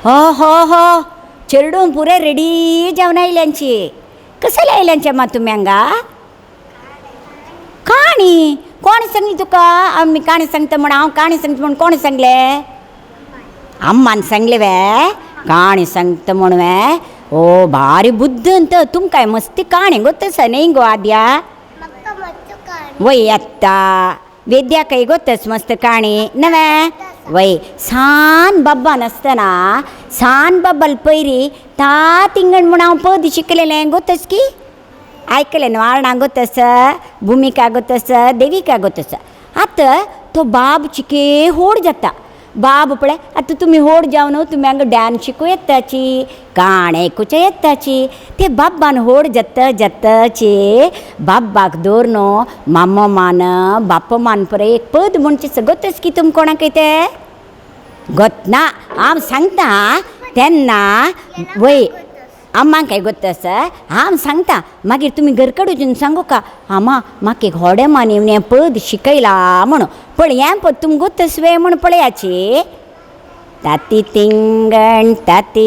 हो हो हो चिरडून पुरे रेडी जावन आयल्यांची. कसले आयल्यांचे मा तुमी हांगा? काणी कोण सांगली तुका? आमी काणी सांगता म्हण, हांव काणी सांगता म्हण कोण सांगले? अम्मान सांगले वे काणी सांगता म्हण वे. ओ भारी बुद्धंत तुमकां मस्ती काणी गोत्तस न्ही गो आद्या? वय आत्ता वेद्या काही गोत्तस मस्त काणी नवे. वय सान बाब्बान आसतना सान बाब्बाल पयरी ता तिंगण म्हण हांव पद शिकलेलें गोत्तस की? ऐकलें न्हू? वार्णां गोत्तस, भुमिका गोत्तस, देविका गोत्तस. आतां तो बाब चिके व्हड जाता. बाब पळय आतां तुमी व्हड जावन तुमी हांगा डान्स शिकूं येताची, काणी आयकुचें येताची. ते बाब्बान व्हड जाता जाताचे बाब्बाक दवरनो मामा मान बाप्पा मान पळय एक पद म्हणचे गोत्तस की तुमी कोणाक तें? गोतना हांव सांगता तेन्ना वय अम्मांक गोत्तस हांव सांगता मागीर तुमी घरकडेन वचून सांगू का आमा म्हाका एक व्हडे मानवून हें पद शिकयला म्हणून. पळय हें पद तुमी गोत्तस वे म्हण पळयाची. ताती तिंगण तात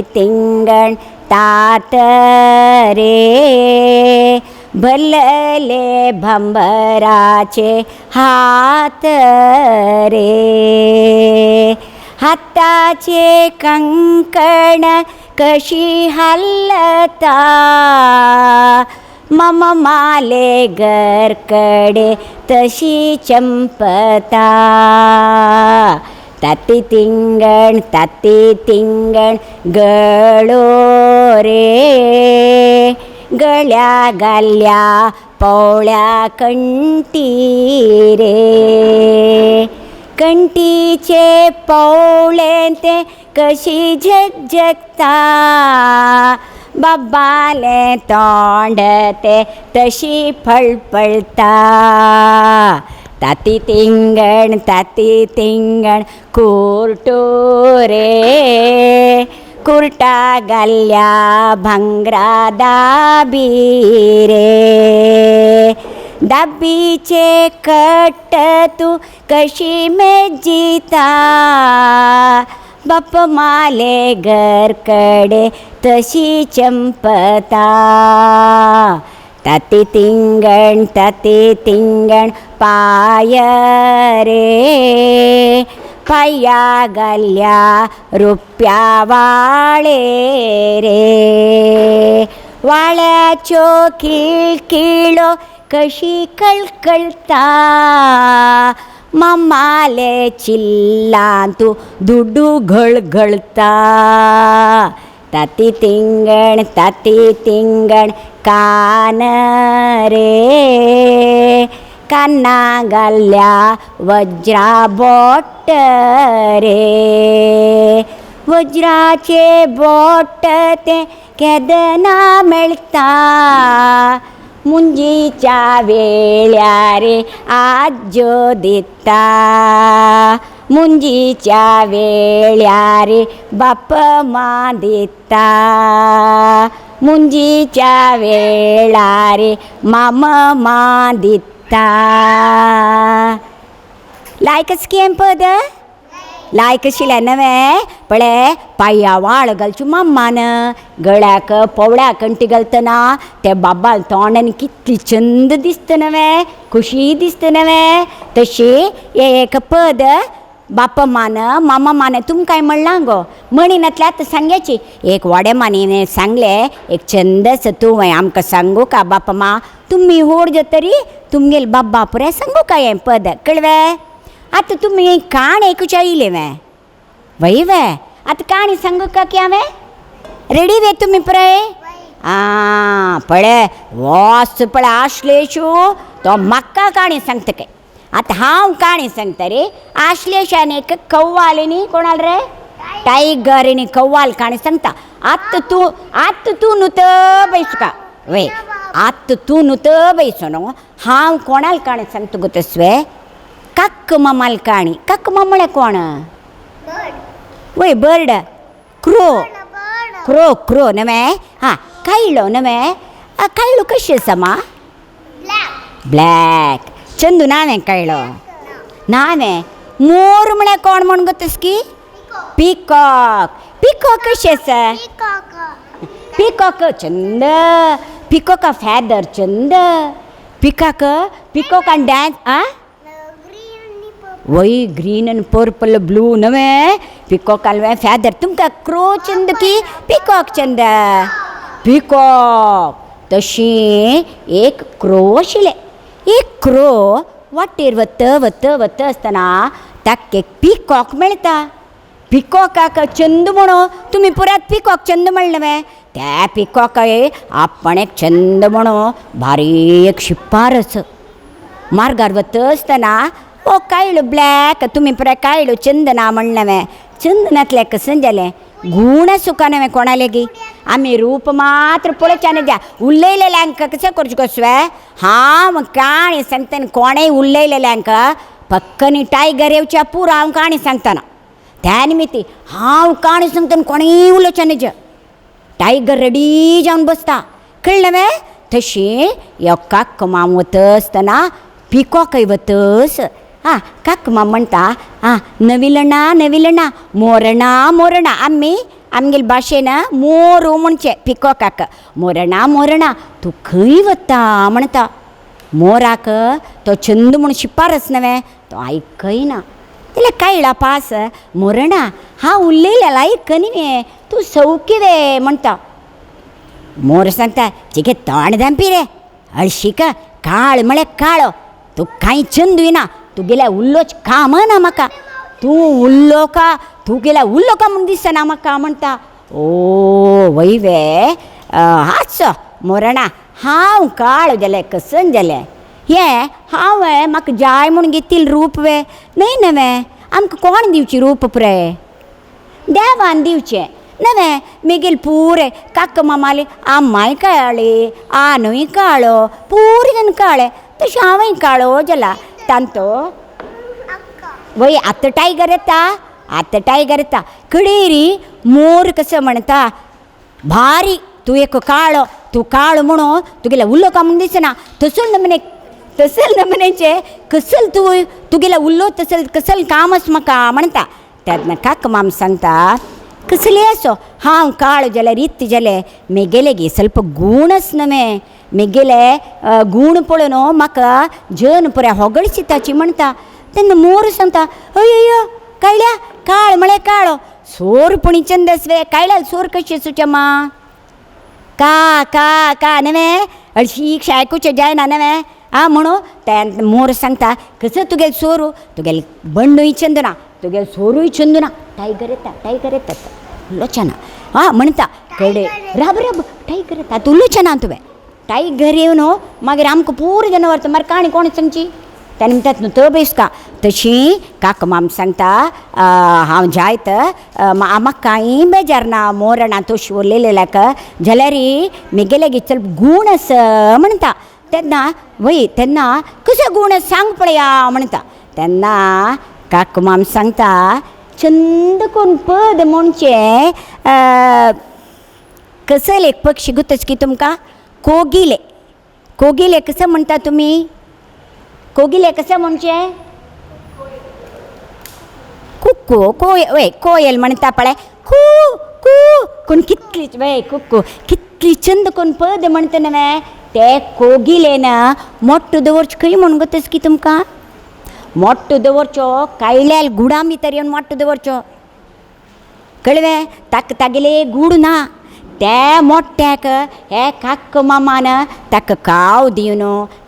रे भरलेले भंबराचे हात रे, हाताचे कंकण कशी हलता मम माले घरकडे तशी चंपता. ताती तिंगण गळो रे गळ्या गाल्या पवळ्या कंठी रे, कंठीचे पवळे ते कशी झगझगता बाबाले तोंड ते तशी फळफळता. ताती तिंगण कुर्टो रे कुर्टा गाल्या भांगरा दाबी रे, दाबीचे कट्ट तू कशी मेजिता बाप माले घरकडे तशी चंपता. ताती तिंगण पाय रे पाया गाल्या रुप्या वाळे रे, वाळ्याच्यो किळकिळो कशी कळकळता मम्माले चिल्ला तू दुडू घळघळता. ताती तिंगण कान रे कान्ना गाल्या वज्रा बोट रे, वज्राचे बोट ते केदना मेळता मुंजीच्या वेळ्यारे आज्यो दिता, मुंजीच्या वेळ्यारे बाप मा दिता, मुंजीच्या वेळारे मामा दिता. लायकच की हें पद? लायक आशिल्लें नवे. पळय पांया वाळ घालच्यो मम्मान, गळ्याक पवळ्या कंठी घालतना ते बाबाल तोंडान कितली चंद दिसता नवे, खुशी दिसता नवे. तशी एक पद बाप्पा मान मामा मान तुमकां काय म्हणलां गो म्हणिनातल्या आतां सांग्याची. एक व्हडे मानीन सांगले एक छंदस तूं आमकां सांगू का बाप्पा मा तुमी व्हड जातरी तुमगेल बाब्बा पुराय सांगू का हें पद कळ्ळें? आतां तुमी काण आयकुचें आयले वे वय वे. आतां काणी सांगू का की हांवें? रेडी वे तुमी पुराय? आं पळय वॉस पळय आश्लेशू तो म्हाका काणी सांगता काय. आतां हांव काणी सांगता रे. आश्लेशान एक कव्वाल न्ही कोणाल रे टायगर न्ही कव्वाल काणी सांगता. आतां तूं न्हू तर बैस का वय. आतां तूं न्हू तर बैसो न्हू. हांव कोणाल काणी सांगता गो तसवे काक्क मामाल काणी. काक्क मामा म्हळ्यार कोण? वय बर्ड क्रो नवे. हां कायलो नवे. कायलो कशी आसा मा? ब्लॅक. चंदू नावें कायलो नावें. मोर म्हळ्यार कोण म्हण गोतस की? पिकॉक. पिकॉक कशी आसा पिकॉक चंद पिकॉका फॅदर चंद पिकॉकान डान्स आ वय ग्रीन आनी पर्पल ब्लू नवे पिकॉकान फॅदर तुमकां क्रो चंद की पिकॉक चंद पिकॉक तशी एक क्रो आशिल्ले एक क्रो वाटेर वत आसतना ताका एक पिकॉक मेळटा पिकॉकाक चंद म्हणो तुमी पुरात पिकॉक चंद म्हणलें वे त्या पिकॉकाय आपण एक चंद म्हणो भारी एक शिपारस मार्गार वत आसतना ओ कायलो ब्लॅक तुमी पुराय कायलो चंदना म्हणलें वे चंदनातलें कशें जालें गुण सुकान वे कोणा लेगी आमी रूप मात्र पळोवच्यान द्या उलयलेल्यांक कशें करचें कसो हांव काणी सांगतना कोणेय उलयलेल्यांक पक्कनी टायगर येवच्या पुरो हांव काणी सांगतना त्या निमित्ती हांव काणी सांगतना कोणेय उलोवचें न्ही टायगर रेडी जावन बसता कळ्ळें वे तशी ह्यो काक्क माम वत आसतना पिकॉकय वतस काक्क माम म्हणटा नविलणा मोरणा आमगेले भाशेन मोरू म्हणचे पिकॉकाक मोरणा तूं खंय वता म्हणटा मोराक तो चंद म्हूण शिपारस न्हय तो आयकयना जाल्यार कायळा पास मोरणा हांव उलयलें आयकनी वे तूं सौकी वे म्हणटा मोर सांगता चिके तोंड धांपी रे हळशीक काळ म्हळ्यार काळो तूं कांय चंद विना तुगेल्या उल्लोच काम ना म्हाका तूं उल्लो का तुगेल्या उल्लो का म्हूण दिसना म्हाका म्हणटा ओ वय वे हाच मोरणा हांव काळ जालें कसन जालें हें हांव म्हाका जाय म्हूण घेतिल्लें रूप वे न्हय न्हवे आमकां कोण दिवची रूप पुराय देवान दिवचें न्हवे मेगेल पुरे काक्क मामाले आम्माय काळी आनूय काळो पुरे जण काळे तशें हांवय काळो जाला तांतो वय आतां टायगर येता कडेरी मोर कसो म्हणटा भारी तूं एक तूं काळो म्हणून तुगेल्या उल्लो का म्हूण दिसना तसल नमनेचे कसल तुगेल्या उल्लो कसल काम आसा म्हाका म्हणटा तेन्ना काक्क माम सांगता कसलें आसो हांव काळ जाल्यार रित जालें मेगेले गे ಸ್ವಲ್ಪ गूण आस न्हय मेगेले गूण पळोवन म्हाका जन पुराय होगळशी ताची म्हणटा तेन्ना मोर सांगता अय्यो काळ्या काळ म्हळ्यार काळो सोर पुणी चंद आसवे काळ्याल सोर कशी आसूचे मा का न्हवे हळशीक आयकुचें जायना न्हवे म्हणून तेन्ना मोर सांगता कसो तुगेलो सोरू तुगेले बंडूय चंदना तुगेलो सोरूय चंदना टायगर येता उल्लोचना म्हणटा कडे राब टायगर येता आतां उल्लोचना तुवें टायगर येवन मागीर आमकां पुरो जावन व्हरता मागीर काणी कोण सांगची त्या निमतान न्हू तो बेसका तशी काका माम सांगता हांव जायत म्हाका कांय बेजार ना मोरणा तोशी उलयलेल्याक जाल्यार मेगेले चल गूण आस म्हणटा तेन्ना कशे गूण सांग पळया म्हणटा तेन्ना काका माम सांगता चंद कोण पद म्हणचे कसले एक पक्षी गुतच की तुमकां कोगिले कसं म्हणटा तुमी कोगिले कसं म्हणचे कुक्कू कोयल म्हणटा पळय कू कू कोण कितली वे कुक्कू कितली चंद कोण पद म्हणटा न्हय ते कोगिलेन मोट्टो दवरचो खंय म्हणून गुतच की तुमकां मोट्टो दवरचो कायल्याल गुडां भितर येवन मोट्टो दवरचो कळ्ळें ताका तागेले गूड ना त्या मोट्ट्याक हे काक्क मामान ताका काव दिवन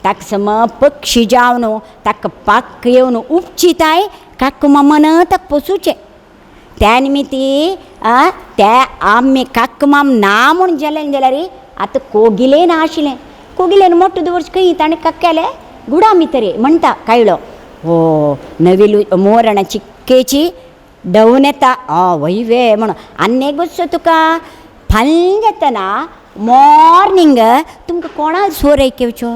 ताका सम पक्षी जावन ताका पाक येवन उपचिताय काक्क मामान ताका पोसूचें त्या निमित्ती त्या आमी काक्क माम ना म्हूण जालें जाल्यार आतां कोगिलेन आशिल्लें कोगिलेन मोट्टो दवरचें खंय ताणें काक्याले गुडां भितर म्हणटा कायलो हो नविलू मोरण चिक्केची डवून येता वयवे म्हणून आनी एक गोश्ट तुका फाल्यां जातना मॉर्निंग तुमकां कोणाल स्वर आयक्योच्यो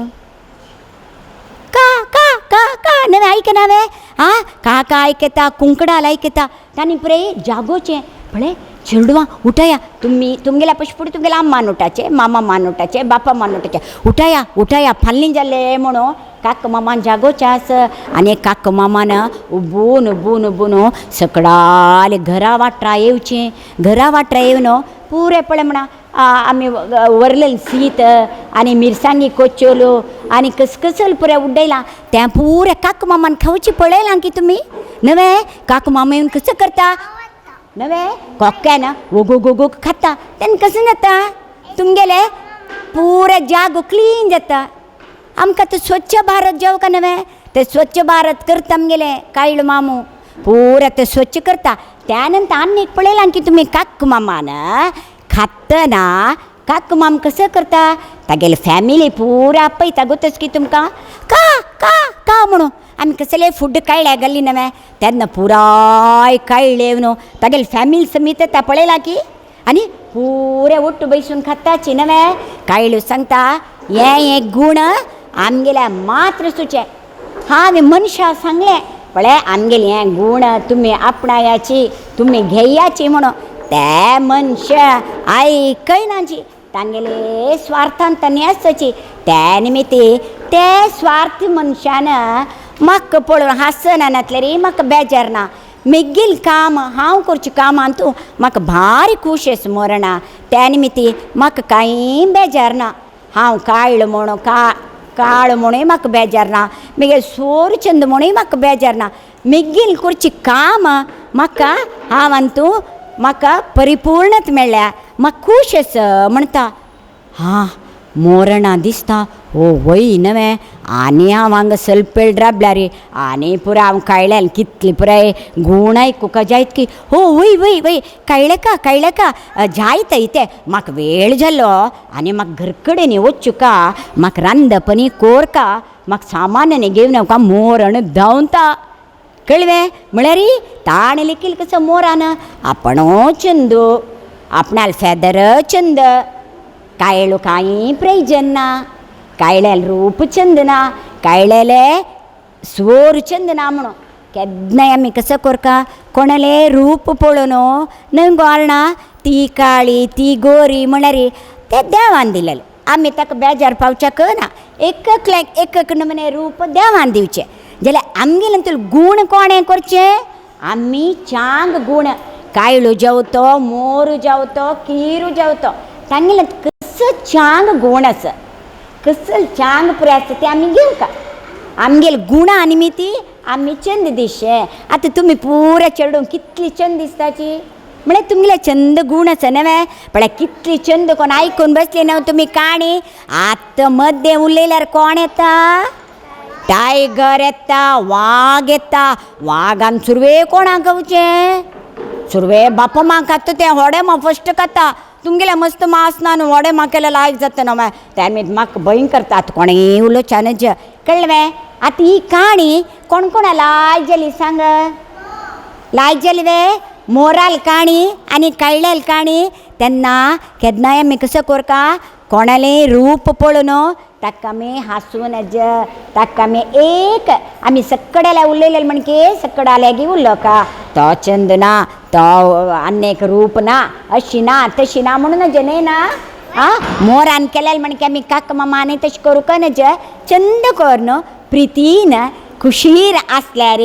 का का का का नवे आयकना वे काका आयकता कुंकडाल आयकता तांणी पुरे जागोचें पळय चेडवां उठया तुमगेल्या पयशे फुडें तुमगेल्या अम्मान उठाचें मामा मान उठाचें बापा मान उठाचें उठया फाल्यां जालें म्हणून काक मामान जागोच्यास आनी काक मामान उबून उबून उबून सकडाले घरा वाट्रा येवचें घरा वाट्रा येवन पुरे पळय म्हणा आमी व्हरलेलें शीत आनी मिरसांगी कोच्च्योल्यो आनी कसकसल पुरे उड्डयलां तें पुरे काक मामान खावचें पळयलां की तुमी नवे काक मामा येवन कसं करता नवे कोक्यान ओगोग ओगोग खाता तेन्ना कशें जाता तुमगेले पुरे जागो क्लीन जाता आमकां तो स्वच्छ भारत जावं का नवे ते स्वच्छ भारत करता आमगेले कायलो मामू पुरे ते स्वच्छ करता त्या नंतर आनी एक पळयलां की तुमी काक मामान खातना काक माम कसं करता तागेले फॅमिली पुरा आपयता गोतच की तुमकां का का का म्हणून आमी कसले फूड काडल्या गेल्ली नवे तेन्ना पुराय काडले न्हू तागेले फॅमिली समीत येता पळयलां की आनी पुरे उट्ट बैसून खाताची नवे कायल्यो सांगता हे गूण आमगेल्या मात्र सुचे हांवें मनशां सांगलें पळय आमगेले हें गूण तुमी आपणायाची तुमी घेयाची म्हणून ते मनशा आयकयनाची तांगेले स्वार्थान तांणी आसची त्या निमित्ती ते स्वार्थ मनशान म्हाका पळोवन हांसना नातले रे म्हाका बेजार ना मेगील काम हांव करचें कामान तूं म्हाका भारी खूश अशें मरणा त्या निमित्ती म्हाका कांय बेजार ना हांव काळ्ळ म्हणून काळ म्हणूय म्हाका बेजार ना म्हगे सोर चंद म्हणूय म्हाका बेजार ना मेगील करचें काम म्हाका हांव आनी तूं म्हाका परिपूर्णत मेळ्ळ्या म्हाका खूश आसा म्हणटा हां मोरणा दिसता ओ वय नवे आनी हांव हांगा सलपेळ राबल्या रे आनी पुरो हांव काळ्ळ्यान कितले पुराय गूण आयकुका जायत की हो वय वय वय कळ्ळें का जायत इते म्हाका वेळ जालो आनी म्हाका घर कडेन वच्चू का म्हाका रांदपणी कोर का म्हाका सामान घेवन येवका मोरण धांवता कळ्ळें म्हळ्यार ताण लेकील कसं मोरान आपणो चंदू आपणाल फेदर चंद कायलो कांय प्रयोजन ना कायल्याल रूप चंद ना कायलेले स्वर चंद ना म्हणून केन्नाय आमी कसं करता कोणाले रूप पळोवन न्हय गोरणां ती काळी ती गोरी म्हळ्यार ते देवान दिलेले आमी ताका बेजार पावच्याक ना एक नमुने रूप देवान दिवचें जाल्यार आमगेले तर गूण कोणें करचें आमी चांग गूण कायलो जावतो मोरू जावतो किरू जावतो तांगेले कसं चांग गूण आसा कसं चांग पुरे आसा तें आमी घेवका आमगेले गुणा निमित्ती आमी चंद दिशे आतां तुमी पुरे चेडूं कितली चंद दिसताची म्हळ्यार तुमगेले चंद गूण आसा नवे पळय कितली चंद कोण आयकून बसले न्हय तुमी काणी आतां मध्य उलयल्यार कोण येता टायगर येता वाग येता वागान सुरवे कोणाक गावचे सुरवे बापा मा खाता ते व्हडे मा फस्ट खाता तुमगेले मस्त मास ना न्हू व्हडे मा केल्यार लायक जाता न्हू त्या निमित्त म्हाका भंय करता आतां कोणेंय उलोवच्यानच कळ्ळें आतां ही काणी कोण कोणा लायक जाली सांग लायक जाली वे मोराल काणी आनी कळ्ळेल काणी तेन्ना केन्नाय आमी कसो करता कोणालें रूप पळोवन ताका आमी हांसून ताका आमी एक आमी सक्कडेले उलयले म्हणके सक्कडालेगी उरलो का तो चंद ना तो आनेक रूप ना अशी ना तशी ना म्हणून न्हय ना आं मोरान केलेले म्हणके आमी काक मामानी तशें करूंक नज चंद कर न्हू प्रितीन खुशीर आसल्यार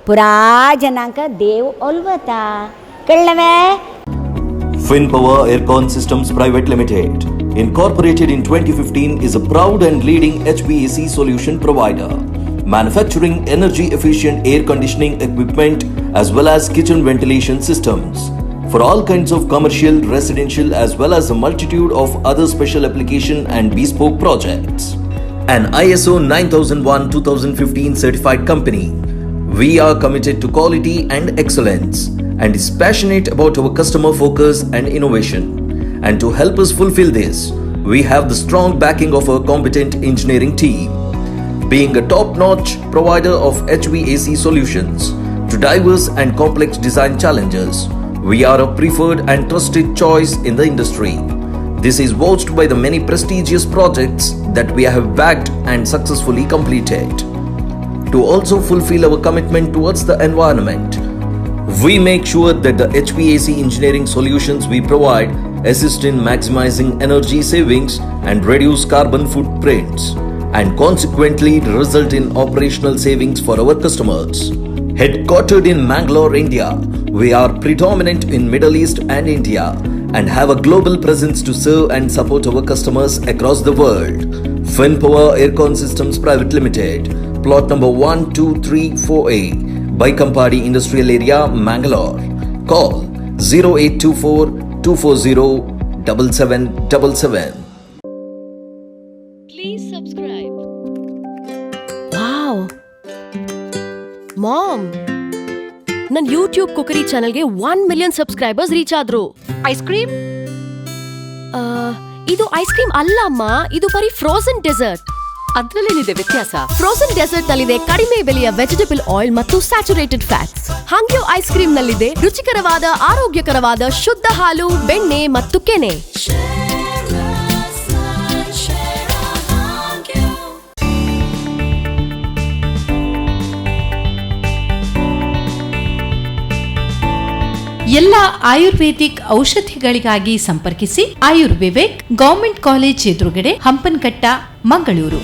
पुरा जनांक देव ओलवता कळ्ळें FinPower Aircon Systems Private Limited, incorporated in 2015, is a proud and leading HVAC solution provider, manufacturing energy-efficient air conditioning equipment as well as kitchen ventilation systems for all kinds of commercial, residential as well as a multitude of other special application and bespoke projects. An ISO 9001:2015 certified company, we are committed to quality and excellence and is passionate about our customer focus and innovation. And to help us fulfill this, we have the strong backing of our competent engineering team. Being a top-notch provider of HVAC solutions to diverse and complex design challenges, we are a preferred and trusted choice in the industry. This is vouched by the many prestigious projects that we have backed and successfully completed. To also fulfill our commitment towards the environment, we make sure that the HVAC engineering solutions we provide assist in maximizing energy savings and reduce carbon footprints. and consequently result in operational savings for our customers. Headquartered in Mangalore, India, we are predominant in Middle East and India and have a global presence to serve and support our customers across the world. Finpower Aircon Systems Private Limited, plot number 12348, Baikampadi Industrial Area, Mangalore. Call 0824 240 7777. Please subscribe. Wow. Mom, ನನ್ನ YouTube ಕುಕರಿ ಚಾನೆಲ್ಗೆ 1 million subscribers reach ಆದ್ರು. Ice cream? ಇದು ice cream ಅಲ್ಲ ಅಮ್ಮ, ಇದು ಬರೀ frozen dessert. ಅದ್ರಲ್ಲೇನಿದೆ ವ್ಯತ್ಯಾಸ? Frozen dessert ನಲ್ಲಿದೆ ಕಡಿಮೆ ಬೆಲೆಯ ವೆಜಿಟೇಬಲ್ ಆಯಿಲ್ ಮತ್ತು saturated fats. Hangyo ice cream ನಲ್ಲಿದೆ ರುಚಿಕರವಾದ ಆರೋಗ್ಯಕರವಾದ ಶುದ್ಧ ಹಾಲು, ಬೆಣ್ಣೆ ಮತ್ತು ಕೆನೆ. ಎಲ್ಲ ಆಯುರ್ವೇದಿಕ್ ಔಷಧಿಗಳಿಗಾಗಿ ಸಂಪರ್ಕಿಸಿ ಆಯುರ್ವಿವೇಕ್, ಗವರ್ಮೆಂಟ್ ಕಾಲೇಜ್ ಎದುರುಗಡೆ, ಹಂಪನಕಟ್ಟ, ಮಂಗಳೂರು.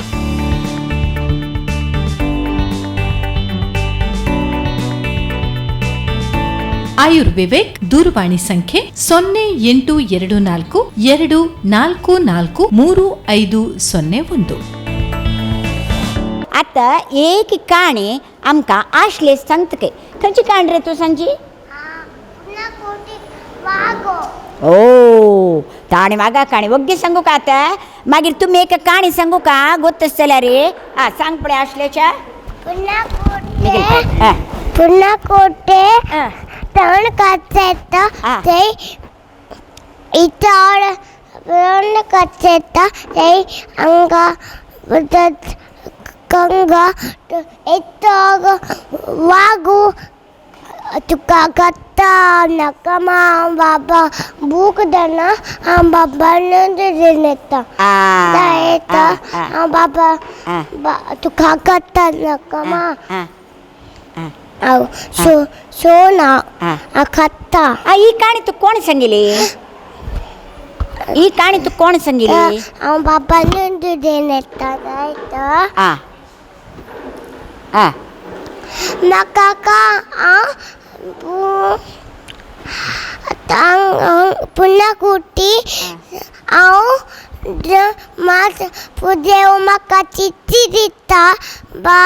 ಆಯುರ್ವಿವೇಕ್ ದೂರವಾಣಿ ಸಂಖ್ಯೆ 0824 244 3501. आता एक काणी आमकां आशले सांगतके खंयची काण रे तूं सांजी? ओ ताणे वागा काणी वग्गे सांगू का आता? मागीर तुमी एक काणी सांगू का? गोत्तसल्या रे. सांग पळय आशलेच्या. पुन्हा कोटे तण कच्चेत ते इतर तण कच्चेत ते अंगा कंगा एत्ताग वागू तुका कत्ता नकमा बाबा भूक देना हम बाबा ने देनेता दाएता हम बाबा तुका कत्ता नकमा आओ सोना कत्ता. ही काणी तू कोण सांगिली? ही काणी तू कोण सांगिली? हम बाबा ने देनेता दाएता नकाका पुन्हा कुटी मास पुदेव मका चित्ती दिता बा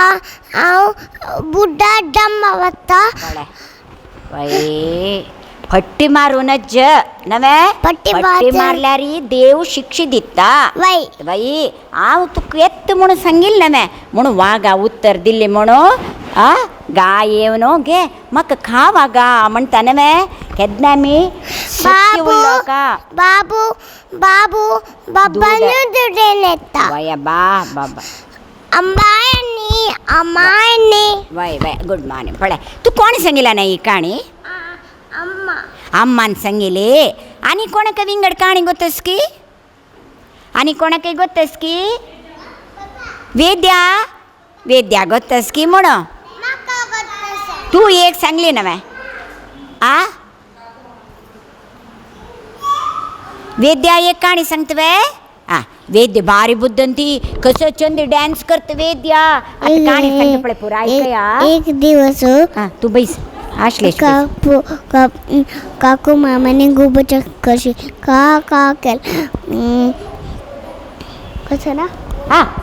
बुड्ढा डम्मावता पट्टी मारूनच नवे पट्टी मारल्यारी देव शिक्षे दिता बाई हांव तुका येत म्हणून सांगिल नवे म्हणून वागा उत्तर दिल्ली म्हणून गा येवनो गे म्हाका खावा गा म्हणटा नवे केन्ना आमी बाबू बाबू बाबा नेता वया बा बाबा अम्मानी वय वय गुड मॉर्निंग पळय तू कोण सांगिला ना ही काणी? ಅಮ್ಮನ ಸಂಗಿಲಿ. आणि कोणाक विंगड काणी ಗೊತ್ತಸ್ಕಿ? आणि कोणाक ಗೊತ್ತಸ್ಕಿ? वेद्या ಗೊತ್ತಸ್ಕಿ म्हणो. तू एक सांगली नवे वेद्या एक काणी सांगतवे. वेद्य भारी बुद्धंती कसं चंद डान्स करते वेद्या. आता काणी सांगते पळे पुरा ऐकया. एक दिवस तू बैस आशले काकू मामाने गोबरच्या कशी का केल कसं ना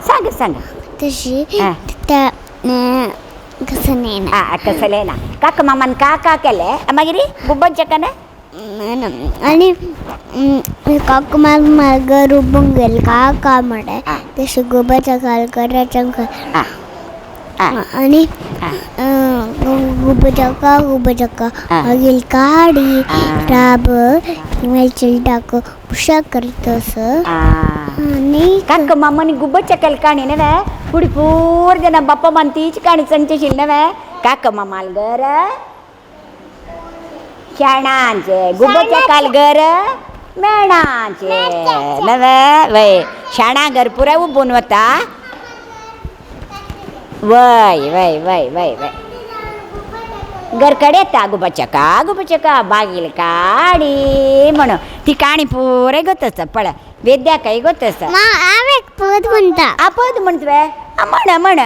सांग तशी त्या कसं नाही ना कसं ना काका मामान का केले मागीर गोबरच्या का ना आणि काकू मामा घर उभून गेल का म्हणे तशी गोबरच्या काल करायच्या आणि गुबचका मागील काडी राब मेलचिल टाक पुषा करतस आणि काक मामानी गुबचकल काणी नवे पुढे पूर जन बाप्पा मानतीच काणी सांगचेशील नवे काक मामाल घर शाणांचे गुबचकाल घर मेणांचे नवे वय शाणा घर पुरा उबून वता वय वय वय वय वय घर कडे येता गुबचका बागील काडी म्हणून ती काणी पुरे गोतस पळ वेद्या काही गोतस हांव एक ಅಪ್ಪದು ಅಂತ ಅಪ್ಪದು ಮಾಡ್ತವೆ ಮಾಡ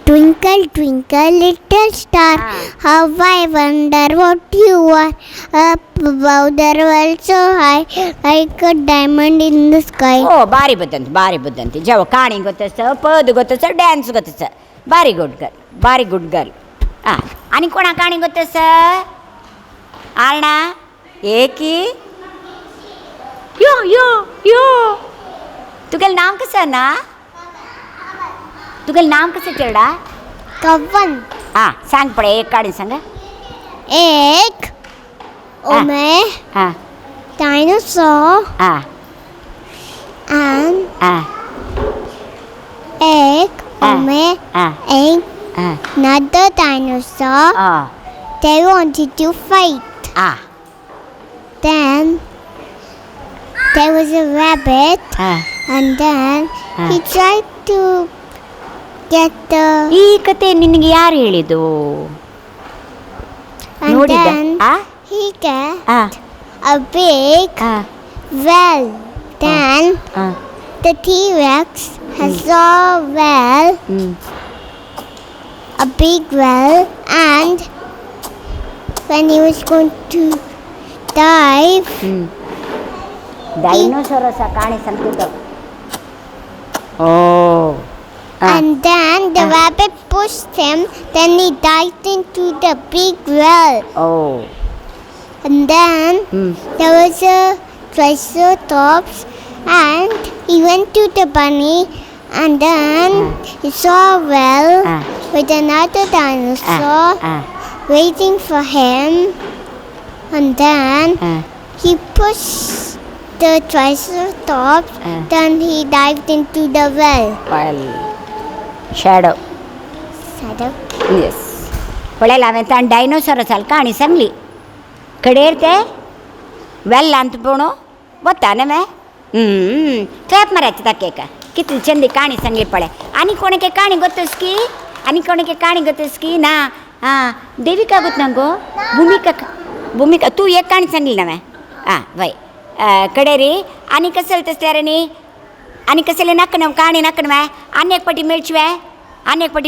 Twinkle, twinkle, little star, how I wonder what you are. Up above the world so high, like a diamond in the sky. ಓ ಭಾರಿ ಬುದ್ಧಂತೆ ಜವ ಕಾಣಿ ಗೊತ್ತ ಪದು ಗೊತ್ತ ಡ್ಯಾನ್ಸ್ ಗೊತ್ತ ಸರ್ ಭಾರಿ ಗುಡ್ ಗರ್ಲ್ ಹಾಂ ಅನಿಕೋಣ ಕಾಣಿ ಗೊತ್ತ ಸರ್ ಆರಣ ಏಕಿ यो तुगेल नाम कसं ना तुगेल नाम कसं चेडा कव्वन. हां सांग पडे एक काढून सांग एक ओमे हां dinosaur हां and हां एक ओमे एक another dinosaur. हां They wanted to fight. हां Then there was a rabbit, and then he tried to get the. ಈ ಕತೆ ನಿನಗೆ ಯಾರು ಹೇಳಿದ್ದು And ನೋಡಿದ್ದ then he got ಹಾಂ a big ಹಾಂ well. Then ಹಾಂ the T-Rex has a well, a big well, and when he was going to dive. ಡೈನೋಸಾರಸ ಕಾಣಿ ಸಂತಿದ್ದು ಓ And then the rabbit pushed him, then he dived into the big well. ಓ And then there was a triceratops, and he went to the bunny, and then he saw a well with another dinosaur waiting for him. And then he pushed the triceratops, then he dived into the well. well shadow yes ಒಳ್ಳೆಲ್ಲ ಅವೆಂತ dinosaurs ಅಲ್ಲಿ ಕಾಣಿ ಸಂಗ್ಲಿ ಕಡೆ ಇರ್ತೆ well ಅಂತ ಪೋಣು ಗೊತ್ತಾನವೆ cap ಮರ ಹಚ್ಚಿ ತಕ್ಕೇಕ ಕಿತ್ತಲು ಚಂದಿ ಕಾಣಿ ಸಂಗ್ಲಿ ಪಳೆ ಅನಿಕೋಣಕ್ಕೆ ಕಾಣಿ ಗೊತ್ತಿಸ್ಕಿ ಅನಿಕೋಣಕ್ಕೆ ಕಾಣಿ ಗೊತ್ತಿಸ್ಕಿ ನಾ ಹಾಂ ದೇವಿಕಾ ಗೊತ್ತು ನಂಗು ಭೂಮಿಕಾ ತೂ ಏಕ್ ಕಾಣಿ ಸಂಗ್ಲಿ ನವೆ ಹಾಂ ವೈ ಕಡೆ ರೀ आणि कसं तसल्या नी आणि कसले नक नव काणी नकणवे अनेक पटी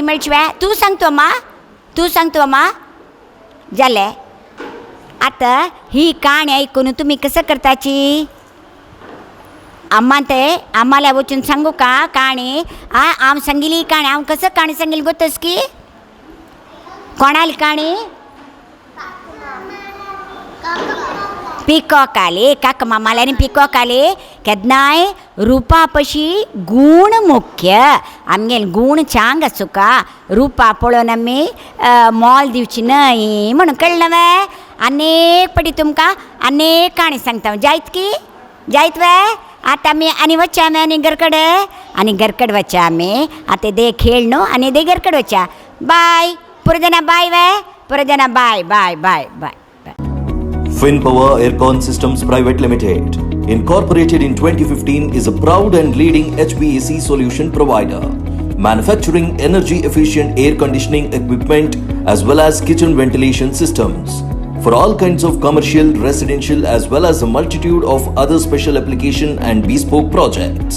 मिळचवे तू सांगतो अम्मा जाले आता ही काणी ऐकून तुम्ही कसं करताची अम्मा ते आम्हाला वचून सांगू का काणी आम सांगिली काणी आम कसं काणी सांगिल गोतस की कोणाली काणी पिकॉक आले काका मामाला आणि पिकॉक आले केदनाय रुपापशी गुण मुख्य आमगेल गुण चांग असू का रुपा पळोवन आमी मॉल दिवची न्हय म्हणून कळ्ळें अनेक पटी तुमकां अनेक काणी सांगता जायत वे आतां आमी आनी वच्चा आमी आनी घरकड वच्चा आमी आतां दे खेळ न्हू आनी दे घरकड वच्चा बाय पुरो जाणां बाय वे पुरो जाणां bye Fin Power Aircon Systems Private Limited, incorporated in 2015, is a proud and leading HVAC solution provider, manufacturing energy-efficient air conditioning equipment as well as kitchen ventilation systems for all kinds of commercial, residential as well as a multitude of other special application and bespoke projects.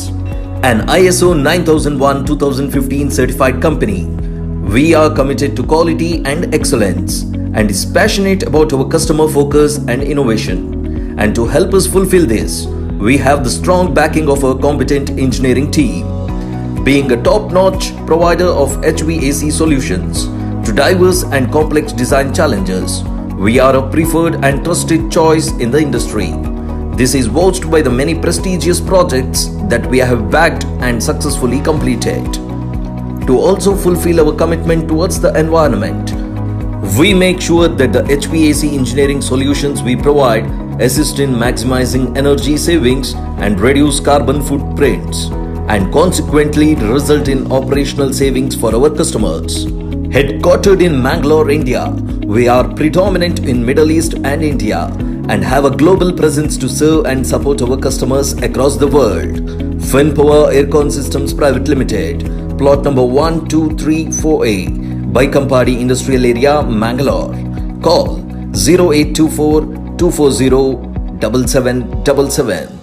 An ISO 9001:2015 certified company, we are committed to quality and excellence and is passionate about our customer focus and innovation. And to help us fulfill this, we have the strong backing of our competent engineering team. Being a top-notch provider of HVAC solutions to diverse and complex design challenges, we are a preferred and trusted choice in the industry. This is vouched by the many prestigious projects that we have backed and successfully completed. To also fulfill our commitment towards the environment, we make sure that the HVAC engineering solutions we provide assist in maximizing energy savings and reduce carbon footprints, and consequently result in operational savings for our customers. Headquartered in Mangalore, India, we are predominant in Middle East and India and have a global presence to serve and support our customers across the world. Fin Power Aircon Systems Private Limited, plot number 1234A, Baikampadi Industrial Area, Mangalore. Call 0824 240 7777.